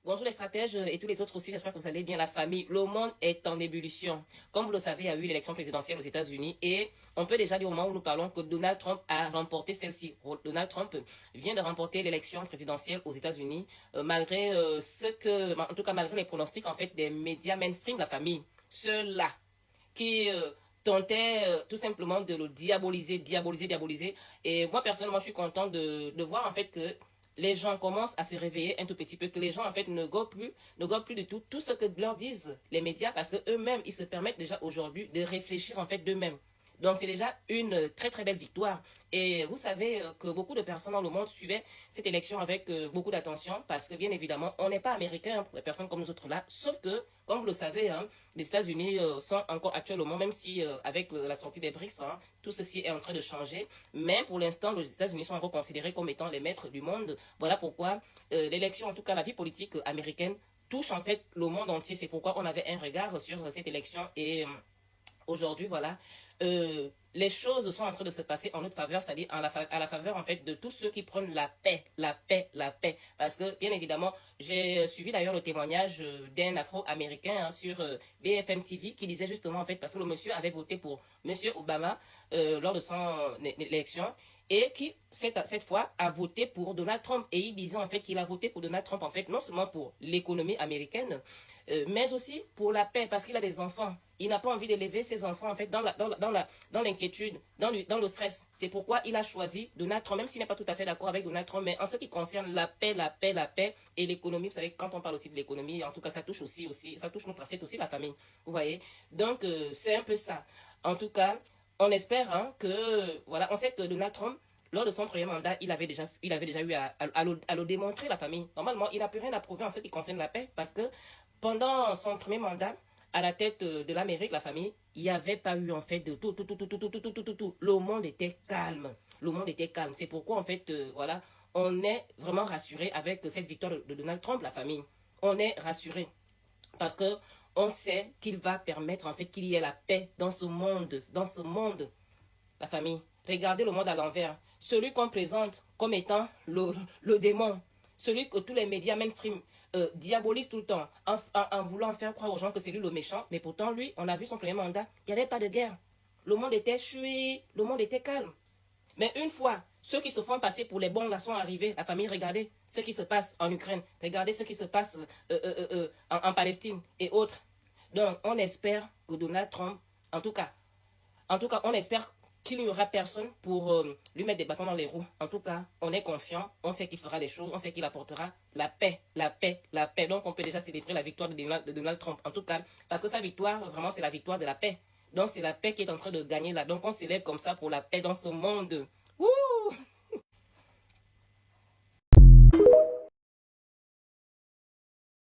Bonjour les stratèges et tous les autres aussi, j'espère que vous allez bien la famille. Le monde est en ébullition. Comme vous le savez, il y a eu l'élection présidentielle aux États-Unis et on peut déjà dire au moment où nous parlons que Donald Trump a remporté celle-ci. Donald Trump vient de remporter l'élection présidentielle aux États-Unis malgré en tout cas malgré les pronostics en fait des médias mainstream, la famille. Ceux-là qui tentait tout simplement de le diaboliser. Et moi, personnellement, je suis content de voir en fait que les gens commencent à se réveiller un tout petit peu, que les gens en fait ne gobent plus du tout ce que leur disent les médias parce que eux-mêmes, ils se permettent déjà aujourd'hui de réfléchir en fait d'eux-mêmes. Donc c'est déjà une très très belle victoire. Et vous savez que beaucoup de personnes dans le monde suivaient cette élection avec beaucoup d'attention parce que bien évidemment, on n'est pas américain, les personnes comme nous autres là, sauf que, comme vous le savez, les États-Unis sont encore actuellement, même si avec la sortie des BRICS, tout ceci est en train de changer, mais pour l'instant, les États-Unis sont encore considérés comme étant les maîtres du monde. Voilà pourquoi l'élection, en tout cas la vie politique américaine, touche en fait le monde entier. C'est pourquoi on avait un regard sur cette élection et aujourd'hui, voilà, les choses sont en train de se passer en notre faveur, c'est-à-dire à la faveur en fait de tous ceux qui prennent la paix, la paix, la paix. Parce que bien évidemment, j'ai suivi d'ailleurs le témoignage d'un Afro-américain sur BFM TV qui disait justement en fait parce que le monsieur avait voté pour Monsieur Obama lors de son élection et qui cette fois a voté pour Donald Trump et il disait en fait qu'il a voté pour Donald Trump en fait non seulement pour l'économie américaine mais aussi pour la paix parce qu'il a des enfants. Il n'a pas envie d'élever ses enfants en fait dans l'inquiétude, dans le stress. C'est pourquoi il a choisi Donald Trump, même s'il n'est pas tout à fait d'accord avec Donald Trump, mais en ce qui concerne la paix, la paix, la paix et l'économie, vous savez, quand on parle aussi de l'économie, en tout cas, ça touche ça touche notre assiette aussi, la famille. Vous voyez? Donc, c'est un peu ça. En tout cas, on espère que, voilà, on sait que Donald Trump, lors de son premier mandat, il avait déjà eu à le démontrer, la famille. Normalement, il n'a plus rien à prouver en ce qui concerne la paix, parce que pendant son premier mandat, à la tête de l'Amérique, la famille, il n'y avait pas eu en fait de tout. Le monde était calme. Le monde était calme. C'est pourquoi en fait, voilà, on est vraiment rassuré avec cette victoire de Donald Trump, la famille. On est rassuré parce que on sait qu'il va permettre en fait qu'il y ait la paix dans ce monde, la famille. Regardez le monde à l'envers. Celui qu'on présente comme étant le démon, celui que tous les médias mainstream diabolisent tout le temps en voulant faire croire aux gens que c'est lui le méchant. Mais pourtant, lui, on a vu son premier mandat, il n'y avait pas de guerre. Le monde était chui, le monde était calme. Mais une fois, ceux qui se font passer pour les bons là sont arrivés, la famille, regardez ce qui se passe en Ukraine, regardez ce qui se passe en Palestine et autres. Donc, on espère que Donald Trump, en tout cas, on espère qu'il n'y aura personne pour lui mettre des bâtons dans les roues. En tout cas, on est confiant, on sait qu'il fera des choses, on sait qu'il apportera la paix, la paix, la paix. Donc, on peut déjà célébrer la victoire de Donald Trump. En tout cas, parce que sa victoire, vraiment, c'est la victoire de la paix. Donc, c'est la paix qui est en train de gagner là. Donc, on célèbre comme ça pour la paix dans ce monde. Ouh!